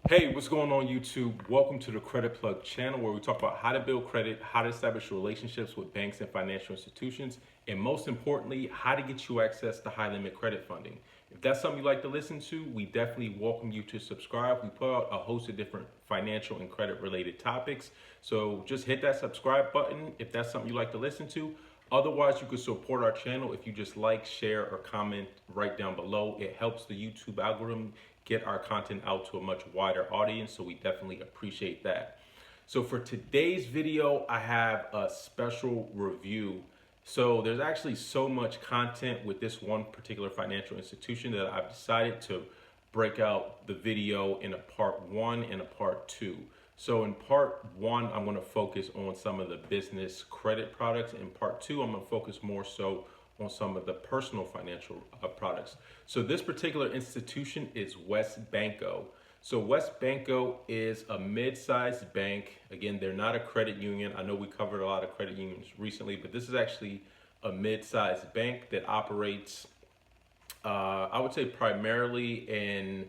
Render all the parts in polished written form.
Hey, what's going on YouTube? Welcome to the Credit Plug channel where we talk about how to build credit, how to establish relationships with banks and financial institutions, and most importantly, how to get you access to high limit credit funding. If that's something you like to listen to, we definitely welcome you to subscribe. We put out a host of different financial and credit related topics. So just hit that subscribe button if that's something you like to listen to. Otherwise, you can support our channel if you just like, share, or comment right down below. It helps the YouTube algorithm get our content out to a much wider audience, so we definitely appreciate that. So for today's video, I have a special review. So there's actually so much content with this one particular financial institution that I've decided to break out the video in a part one and a part two. So in part one, I'm going to focus on some of the business credit products. In part two, I'm going to focus more so on some of the personal financial products. So this particular institution is WesBanco. So WesBanco is a mid-sized bank. Again, they're not a credit union. I know we covered a lot of credit unions recently, but this is actually a mid-sized bank that operates, I would say primarily in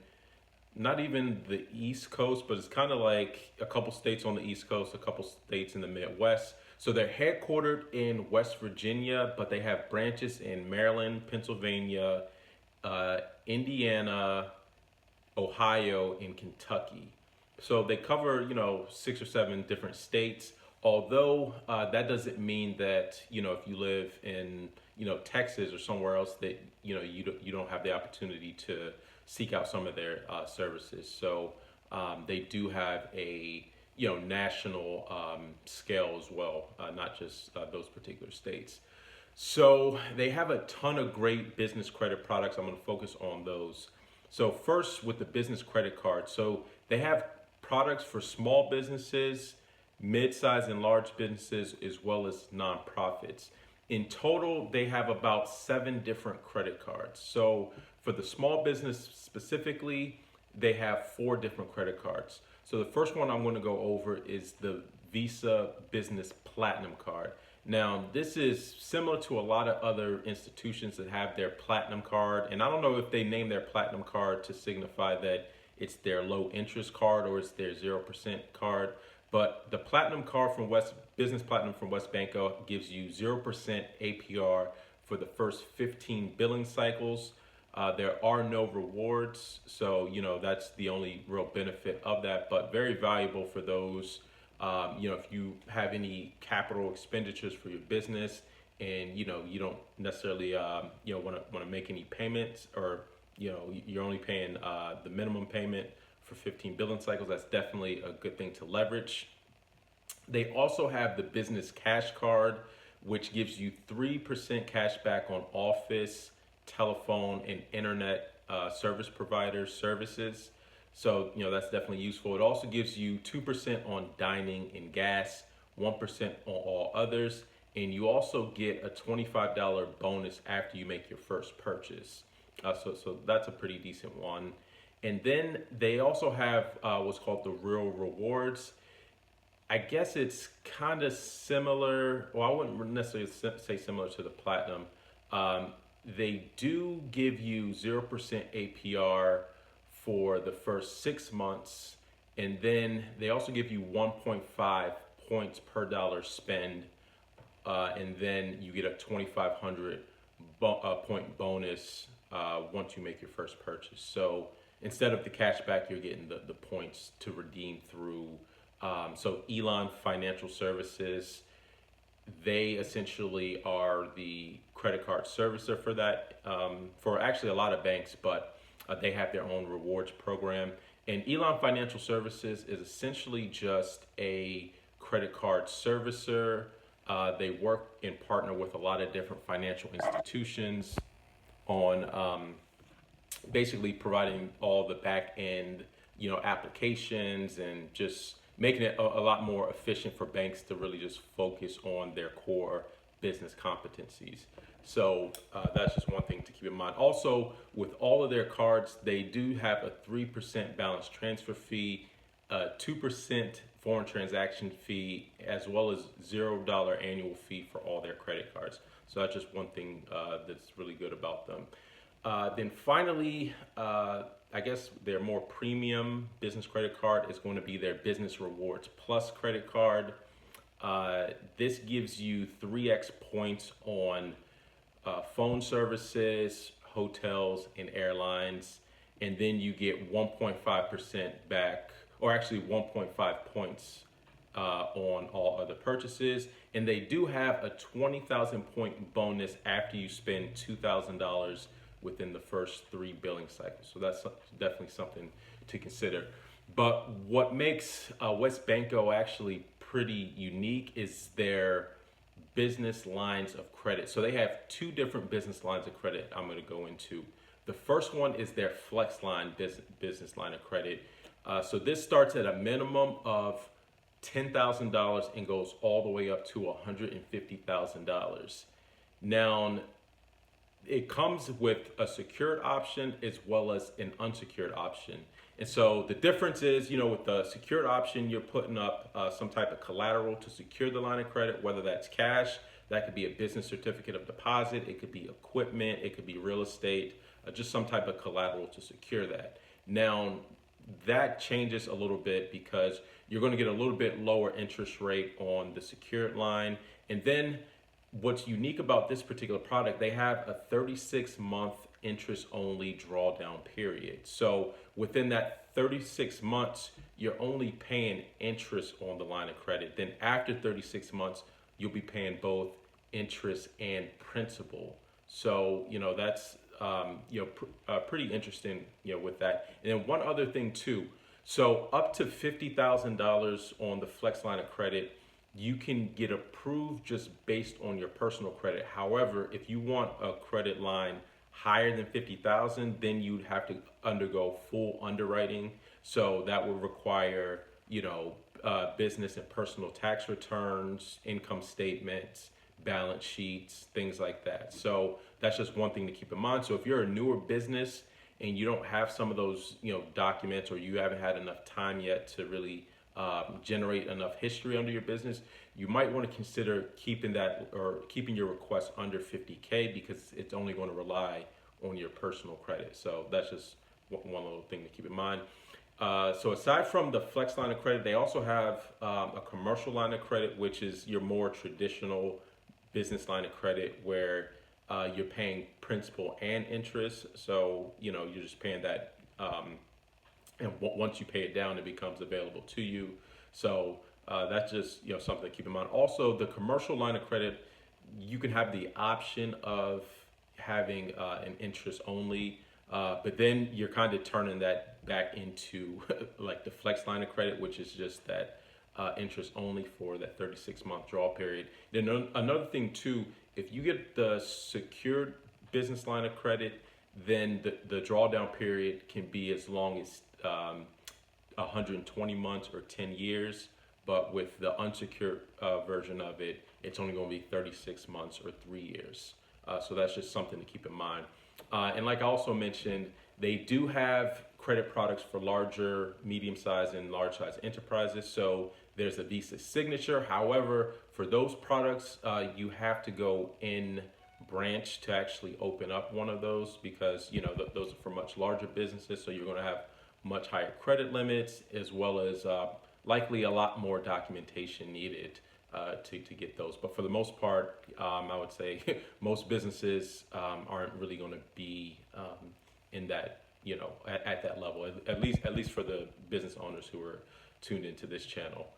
not even the East Coast, but it's kind of like a couple states on the East Coast, a couple states in the Midwest. So they're headquartered in West Virginia, but they have branches in Maryland, Pennsylvania, Indiana, Ohio, and Kentucky. So they cover, 6 or 7 different states. Although that doesn't mean that, if you live in, Texas or somewhere else that, you don't have the opportunity to seek out some of their services. So they do have a national scale as well, not just those particular states. So they have a ton of great business credit products. I'm going to focus on those. So first with the business credit card. So they have products for small businesses, mid-sized and large businesses, as well as nonprofits. In total, they have about 7 different credit cards. So for the small business specifically, they have 4 different credit cards. So the first one I'm going to go over is the Visa Business Platinum Card. Now, this is similar to a lot of other institutions that have their Platinum Card. And I don't know if they name their Platinum Card to signify that it's their low interest card or it's their 0% card. But the Platinum Card from Business Platinum from WesBanco gives you 0% APR for the first 15 billing cycles. There are no rewards, so that's the only real benefit of that, but very valuable for those, if you have any capital expenditures for your business and you don't necessarily want to make any payments, or you're only paying the minimum payment for 15 billing cycles. That's definitely a good thing to leverage. They also have the business cash card, which gives you 3% cash back on office, telephone, and internet service providers services. So that's definitely useful. It also gives you 2% on dining and gas, 1% on all others, and you also get a $25 bonus after you make your first purchase. So that's a pretty decent one. And then they also have what's called the Real Rewards. I guess it's kind of similar. Well, I wouldn't necessarily say similar to the Platinum. They do give you 0% APR for the first 6 months, and then they also give you 1.5 points per dollar spend, and then you get a 2,500 point bonus once you make your first purchase. So instead of the cash back, you're getting the points to redeem through. So Elon Financial Services, they essentially are the credit card servicer for that, for actually a lot of banks, but they have their own rewards program. And Elon Financial Services is essentially just a credit card servicer. They work and partner with a lot of different financial institutions on basically providing all the back end, applications, and just making it a lot more efficient for banks to really just focus on their core business competencies. So that's just one thing to keep in mind. Also, with all of their cards, they do have a 3% balance transfer fee, 2% foreign transaction fee, as well as $0 annual fee for all their credit cards. So that's just one thing that's really good about them. Then finally, I guess their more premium business credit card is going to be their Business Rewards Plus credit card. This gives you 3x points on phone services, hotels, and airlines, and then you get 1.5% back, or actually 1.5 points on all other purchases. And they do have a 20,000 point bonus after you spend $2,000 within the first 3 billing cycles. So that's definitely something to consider. But what makes WesBanco actually pretty unique is their business lines of credit. So they have 2 different business lines of credit I'm going to go into. The first one is their Flex Line business line of credit. So this starts at a minimum of $10,000 and goes all the way up to $150,000. Now, it comes with a secured option as well as an unsecured option. And so the difference is, with the secured option, you're putting up some type of collateral to secure the line of credit, whether that's cash, that could be a business certificate of deposit, it could be equipment, it could be real estate, just some type of collateral to secure that. Now, that changes a little bit because you're going to get a little bit lower interest rate on the secured line. And then what's unique about this particular product, they have a 36-month interest only drawdown period. So within that 36 months, you're only paying interest on the line of credit. Then after 36 months, you'll be paying both interest and principal. So, that's pretty interesting, with that. And then one other thing too. So up to $50,000 on the Flex line of credit, you can get approved just based on your personal credit. However, if you want a credit line higher than 50,000, then you'd have to undergo full underwriting. So that would require, business and personal tax returns, income statements, balance sheets, things like that. So that's just one thing to keep in mind. So if you're a newer business and you don't have some of those, documents, or you haven't had enough time yet to really generate enough history under your business, you might want to consider keeping your request under 50K, because it's only going to rely on your personal credit. So that's just one little thing to keep in mind. So aside from the Flex line of credit, they also have a commercial line of credit, which is your more traditional business line of credit, where you're paying principal and interest. So, you're just paying that, and once you pay it down, it becomes available to you. So that's just, something to keep in mind. Also, the commercial line of credit, you can have the option of having an interest only, but then you're kind of turning that back into like the Flex line of credit, which is just that interest only for that 36-month draw period. Then another thing too, if you get the secured business line of credit, then the drawdown period can be as long as 120 months or 10 years. But with the unsecured version of it, it's only going to be 36 months or 3 years. So that's just something to keep in mind. And like I also mentioned, they do have credit products for larger, medium-sized, and large-sized enterprises. So there's a Visa Signature. However, for those products, you have to go in branch to actually open up one of those, because those are for much larger businesses. So you're going to have much higher credit limits, as well as likely a lot more documentation needed to get those. But for the most part, I would say most businesses aren't really going to be in that, at that level, at least for the business owners who are tuned into this channel.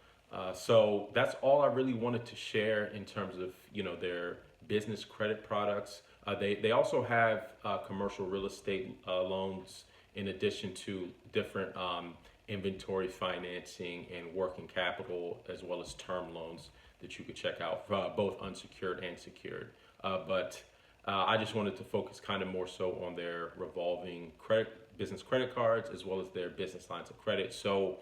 So that's all I really wanted to share in terms of, their business credit products. They also have commercial real estate loans, in addition to different inventory financing and working capital, as well as term loans that you could check out, both unsecured and secured. But I just wanted to focus kind of more so on their revolving business credit cards, as well as their business lines of credit. So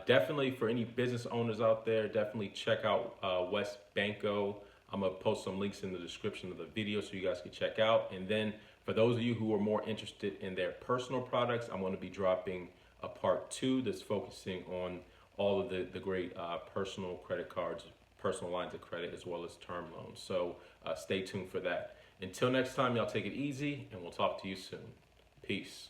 definitely, for any business owners out there, definitely check out WesBanco. I'm going to post some links in the description of the video so you guys can check out. And then for those of you who are more interested in their personal products, I'm going to be dropping a part 2 that's focusing on all of the great personal credit cards, personal lines of credit, as well as term loans. So stay tuned for that. Until next time, y'all take it easy, and we'll talk to you soon. Peace.